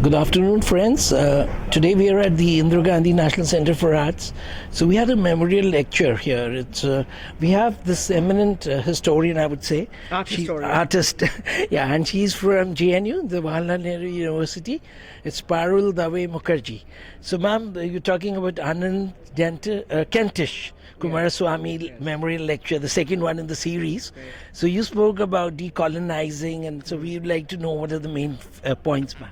Good afternoon, friends. Today we are at the Indira Gandhi National Center for Arts. So we had a memorial lecture here. We have this eminent historian, I would say. Artist. Yeah, and she's from JNU, the Jawaharlal Nehru University. It's Parul Dave Mukherjee. So ma'am, you're talking about 𝐏𝐚𝐫𝐻 𝐾𝐚𝐫𝐻 Memorial Lecture, the second one in the series. So you spoke about decolonizing, and so we'd like to know what are the main points, ma'am.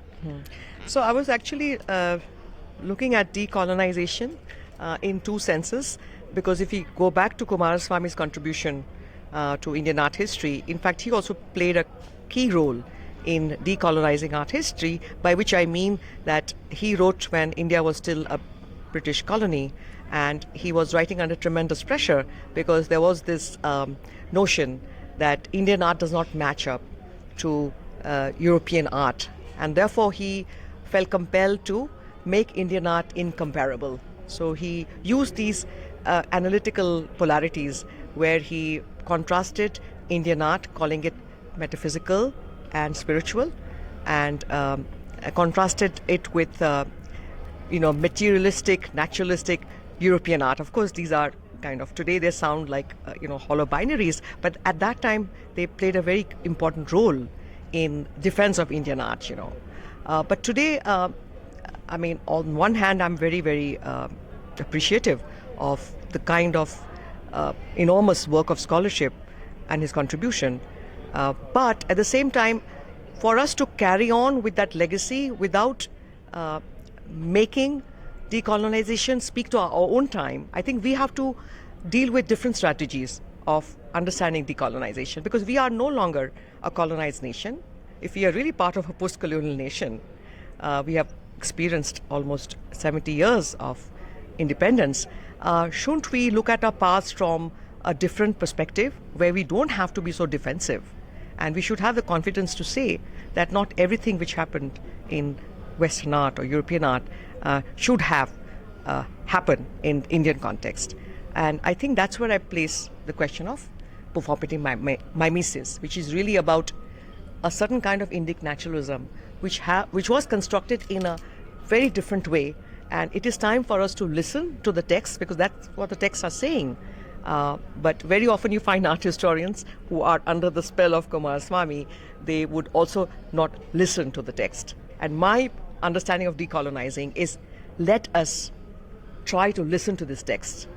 So I was actually looking at decolonization in two senses, because if we go back to Coomaraswamy's contribution to Indian art history, in fact he also played a key role in decolonizing art history, by which I mean that he wrote when India was still a British colony, and he was writing under tremendous pressure because there was this notion that Indian art does not match up to European art, and therefore he felt compelled to make Indian art incomparable. So he used these analytical polarities where he contrasted Indian art, calling it metaphysical and spiritual, and contrasted it with materialistic, naturalistic European art. Of course, these are kind of, today they sound like hollow binaries, but at that time they played a very important role in defense of Indian art, But today, on one hand, I'm very, very appreciative of the kind of enormous work of scholarship and his contribution. But at the same time, for us to carry on with that legacy without making decolonization speak to our own time, I think we have to deal with different strategies of understanding decolonization, because we are no longer a colonized nation. If we are really part of a post-colonial nation, we have experienced almost 70 years of independence. Shouldn't we look at our past from a different perspective, where we don't have to be so defensive, and we should have the confidence to say that not everything which happened in Western art or European art should have happen in Indian context. And I think that's where I place the question of performative mimesis, which is really about a certain kind of Indic naturalism, which was constructed in a very different way. And it is time for us to listen to the text, because that's what the texts are saying. But very often you find art historians who are under the spell of Coomaraswamy, they would also not listen to the text. And my understanding of decolonizing is, let us try to listen to this text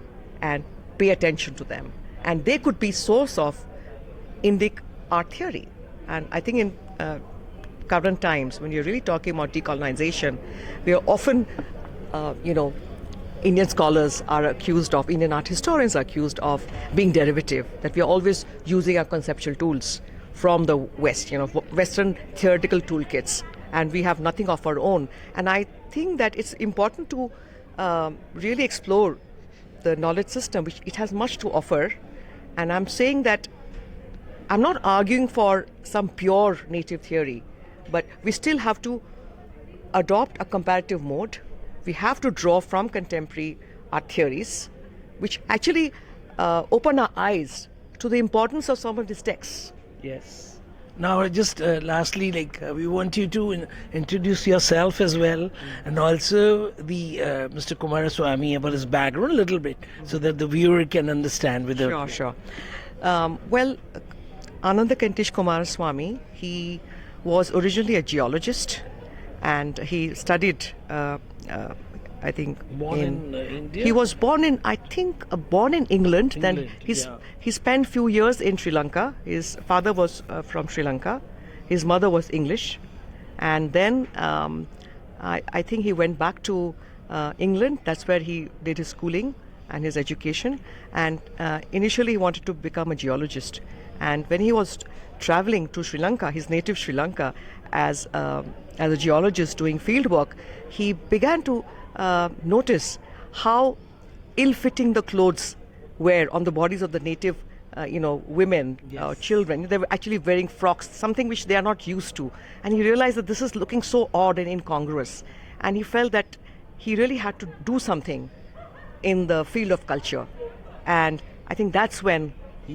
and pay attention to them. And they could be source of Indic art theory. And I think in current times, when you're really talking about decolonization, we are often, Indian scholars are accused of, Indian art historians are accused of being derivative, that we are always using our conceptual tools from the West, Western theoretical toolkits, and we have nothing of our own. And I think that it's important to really explore the knowledge system, which it has much to offer. And I'm saying that I'm not arguing for some pure native theory, but we still have to adopt a comparative mode. We have to draw from contemporary art theories, which actually open our eyes to the importance of some of these texts. Yes. Now, just lastly, we want you to introduce yourself as well, and also the Mr. Coomaraswamy, about his background a little bit, so that the viewer can understand. Sure. Well, 𝐴𝐴𝐵𝐾𝐚𝐫𝐻 Coomaraswamy, he was originally a geologist, and he studied, I think, born in India? He was born in, born in England. Then he spent few years in Sri Lanka. His father was from Sri Lanka. His mother was English. And then I think he went back to England. That's where he did his schooling and his education. And initially he wanted to become a geologist. And when he was traveling to Sri Lanka, his native Sri Lanka, as a geologist doing field work, he began to notice how ill-fitting the clothes were on the bodies of the native women, children. They were actually wearing frocks, something which they are not used to. And he realized that this is looking so odd and incongruous. And he felt that he really had to do something in the field of culture. And I think that's when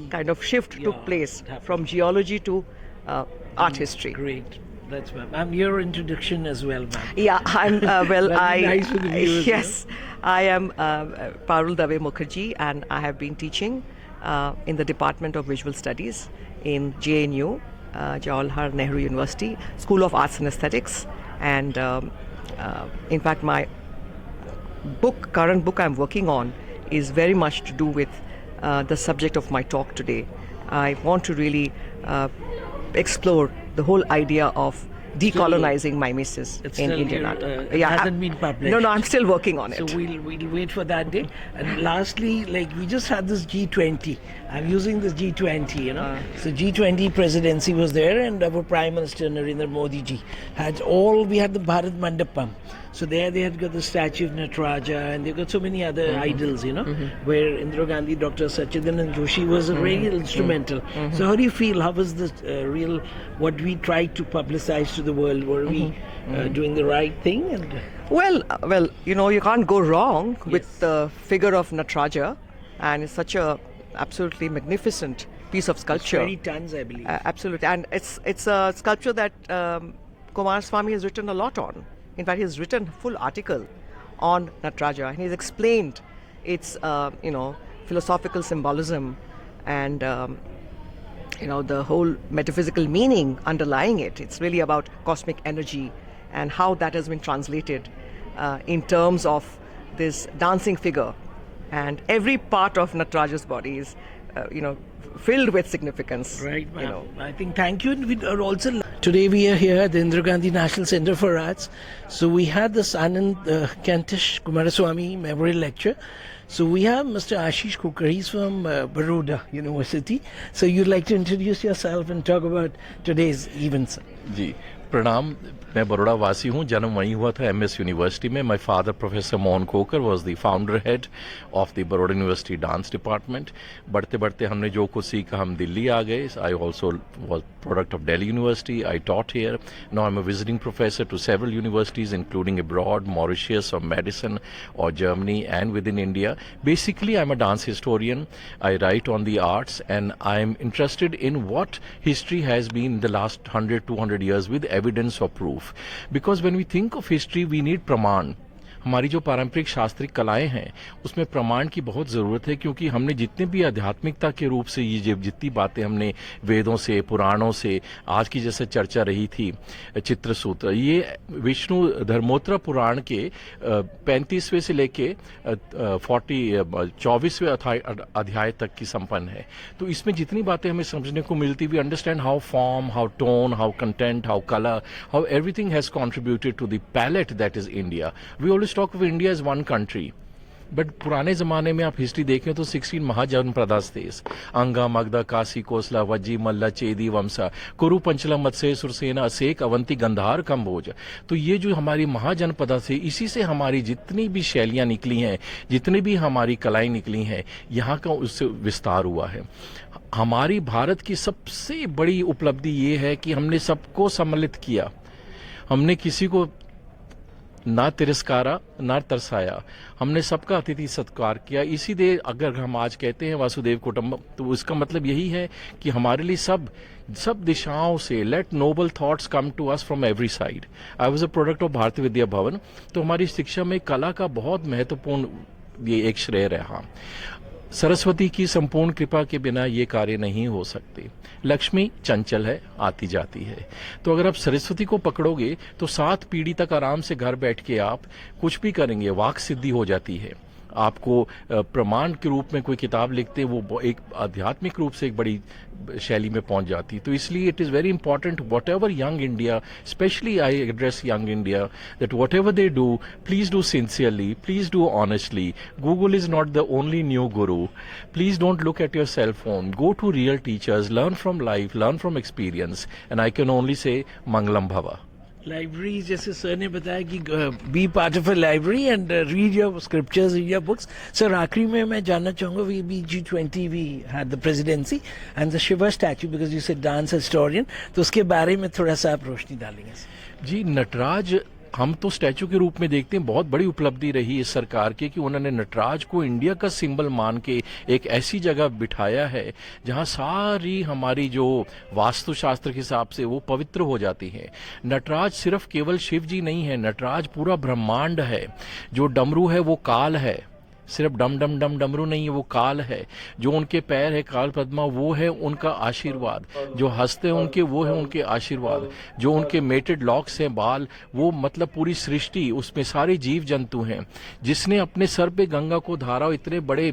kind of shift took place from geology to art history. Great. That's ma'am. Your introduction as well, ma'am. Yeah, I'm well. Nice for the viewers, yes, I am Parul Dave Mukherjee, and I have been teaching in the Department of Visual Studies in JNU, Jawaharlal Nehru University, School of Arts and Aesthetics, and in fact, my current book I'm working on is very much to do with the subject of my talk today. I want to really explore the whole idea of decolonizing mimesis in Indian art. Hasn't been published. No, I'm still working on it. So we'll wait for that day. And lastly, like we just had this G20. I'm using this G20, you know. So G20 presidency was there, and our Prime Minister Narendra Modi ji we had the Bharat Mandapam. So there they had got the statue of Nataraja, and they've got so many other idols, you know, where Indira Gandhi, Dr. Sachidanand Joshi was really instrumental. So how do you feel? How was this what we tried to publicize to the world? Were we doing the right thing? And well, you know, you can't go wrong with the figure of Nataraja, and it's such a absolutely magnificent piece of sculpture. 20 tons, I believe. Absolutely, and it's a sculpture that Kumaraswamy has written a lot on. In fact, he's written a full article on Nataraja, and he's explained its philosophical symbolism and the whole metaphysical meaning underlying it. It's really about cosmic energy and how that has been translated in terms of this dancing figure. And every part of Nataraja's body is, filled with significance. Right, ma'am. I think thank you. And we are also today we are here at the Indira Gandhi National Center for Arts. So we had this Anand Kantish Kumaraswamy Memorial Lecture. So we have Mr. Ashish Kukar. He's from Baroda University. So you'd like to introduce yourself and talk about today's events. जी प्रणाम मैं बड़ौदा वासी हूँ जन्म वहीं हुआ था MS university में my father professor Mohan Khokhar was the founder head of the Baroda university dance department बढ़ते बढ़ते हमने जो कुछ सीखा हम दिल्ली आ गए I also was product of Delhi university I taught here now I am a visiting professor to several universities including abroad Mauritius और medicine और Germany and with in India basically I am a dance historian I right on the arts and I am interested in what history has been the last 100-200 years with evidence or proof because when we think of history we need praman हमारी जो पारंपरिक शास्त्रीय कलाएं हैं उसमें प्रमाण की बहुत ज़रूरत है क्योंकि हमने जितने भी आध्यात्मिकता के रूप से ये जितनी बातें हमने वेदों से पुराणों से आज की जैसे चर्चा रही थी चित्रसूत्र ये विष्णु धर्मोत्तर पुराण के 35वें से लेके 24वें अध्याय तक की संपन्न है तो इसमें जितनी बातें हमें समझने को मिलती we understand how form how tone how content how colour how everything has contributed to the palette that is India we always talk of India is one country but पुराने ज़माने में आप हिस्ट्री देखें तो 16 महाजनपदास थे अंगा मगधा काशी कोसला वज्जी मल्ला चेदी वंशा कुरु पंचला मत्स्य सुरसेना असेक अवंती गंधार कंबोज तो ये जो हमारी महाजनपदा से इसी से हमारी जितनी भी शैलियाँ निकली हैं जितनी भी हमारी कलाएं निकली हैं यहाँ का उससे विस्तार हुआ है हमारी भारत की सबसे बड़ी उपलब्धि ये है कि हमने सबको सम्मिलित किया हमने किसी को ना तिरस्कारा ना तरसाया हमने सबका अतिथि सत्कार किया इसीलिए अगर हम आज कहते हैं वासुदेव कुटुंबकम तो इसका मतलब यही है कि हमारे लिए सब दिशाओं से late Nobel thoughts come to us from every side I was a product of Bharatiya Vidya Bhavan तो हमारी शिक्षा में कला का बहुत महत्वपूर्ण ये एक श्रेय रहा सरस्वती की संपूर्ण कृपा के बिना ये कार्य नहीं हो सकते लक्ष्मी चंचल है आती जाती है तो अगर आप सरस्वती को पकड़ोगे तो 7 पीढ़ी तक आराम से घर बैठ के आप कुछ भी करेंगे वाक सिद्धि हो जाती है आपको प्रमाण के रूप में कोई किताब लिखते वो एक आध्यात्मिक रूप से एक बड़ी शैली में पहुंच जाती तो इसलिए it is very important what ever young India specially I address young India that what ever they do please do sincerely please do honestly Google is not the only new Guru please don't look at your cell phone go to real teachers learn from life learn from experience and I can only say मंगलम भवा library जैसे sir ने बताया कि B part of a library and read your scriptures read your books sir आखिरी में मैं जानना चाहूँगा we G20 we had the presidency and the Shiva statue because you said dance historian तो उसके बारे में थोड़ा सा आप रोशनी डालेंगे जी नटराज हम तो स्टैचू के रूप में देखते हैं। बहुत बड़ी उपलब्धि रही इस सरकार की कि उन्होंने नटराज को इंडिया का सिंबल मान के एक ऐसी जगह बिठाया है जहां सारी हमारी जो वास्तुशास्त्र के हिसाब से वो पवित्र हो जाती है। नटराज सिर्फ केवल शिव जी नहीं है, नटराज पूरा ब्रह्मांड है। जो डमरू है वो काल है, सिर्फ डम डम डम डमरू नहीं है, वो काल है। जो उनके पैर है काल पद्मा, वो है उनका आशीर्वाद। जो हंसते हैं उनके, वो है उनके आशीर्वाद। जो उनके मेटेड लॉक्स हैं, बाल, वो मतलब पूरी सृष्टि, उसमें सारे जीव जंतु हैं। जिसने अपने सर पे गंगा को धारा, इतने बड़े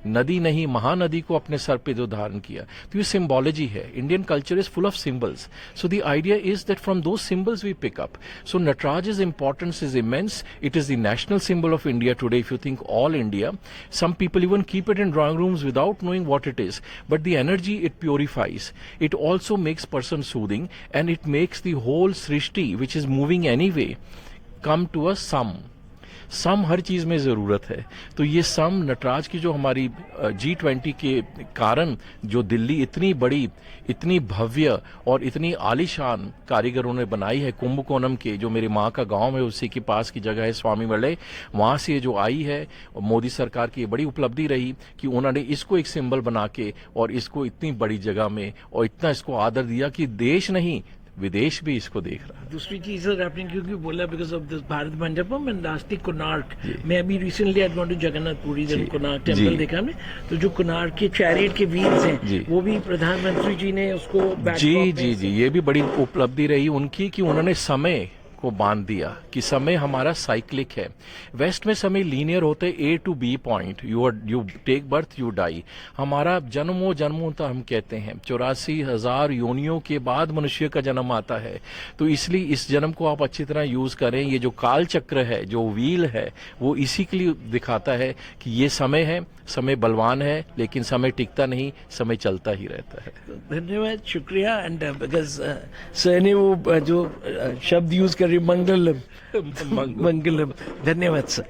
नदी नहीं महानदी को अपने सर पे जो धारण किया, तो ये सिंबोलॉजी है। Indian culture is full of symbols, so the idea is that from those symbols we pick up. So नटराज's importance is immense. It is the national symbol of India today, if you think all India. Some people even keep it in drawing rooms without knowing what it is, but the energy it purifies. It also makes person soothing, and it makes the whole srishti, which is moving anyway, come to a sum. सम हर चीज में जरूरत है। तो ये सम नटराज की जो हमारी G20 के कारण जो दिल्ली इतनी बड़ी, इतनी भव्य और इतनी आलीशान कारीगरों ने बनाई है, कुंभकोणम के जो मेरी माँ का गांव है उसी के पास की जगह है स्वामी मले, वहां से जो आई है, मोदी सरकार की ये बड़ी उपलब्धि रही कि उन्होंने इसको एक सिंबल बना के और इसको इतनी बड़ी जगह में और इतना इसको आदर दिया कि देश नहीं विदेश भी इसको देख रहा है। दूसरी चीज सर आपने क्योंकि बोला because of this Bharat Mandapam and lastly Konark, मैं अभी recently I gone to Jagannathpuri Konark temple देखा हमने, तो जो कोणार्क के चैरियट के व्हील्स हैं वो भी प्रधानमंत्री जी ने उसको जी ये भी बड़ी उपलब्धि रही उनकी कि उन्होंने समय को बांध दिया कि समय हमारा साइक्लिक है। वेस्ट में समय लीनियर होते A to B point, you take birth you die. हमारा जन्मों जन्मों तक हम कहते हैं 84,000 योनियों के बाद मनुष्य का जन्म आता है। तो इसलिए इस जन्म को आप अच्छी तरह यूज करें। ये जो काल चक्र है, जो व्हील है, वो इसी के लिए दिखाता है कि ये समय है, समय बलवान है, लेकिन समय टिकता नहीं, समय चलता ही रहता है। धन्यवाद, शुक्रिया। एंड बिकॉज सर ने वो जो शब्द यूज कर रही मंगलम, मंगलम, धन्यवाद सर।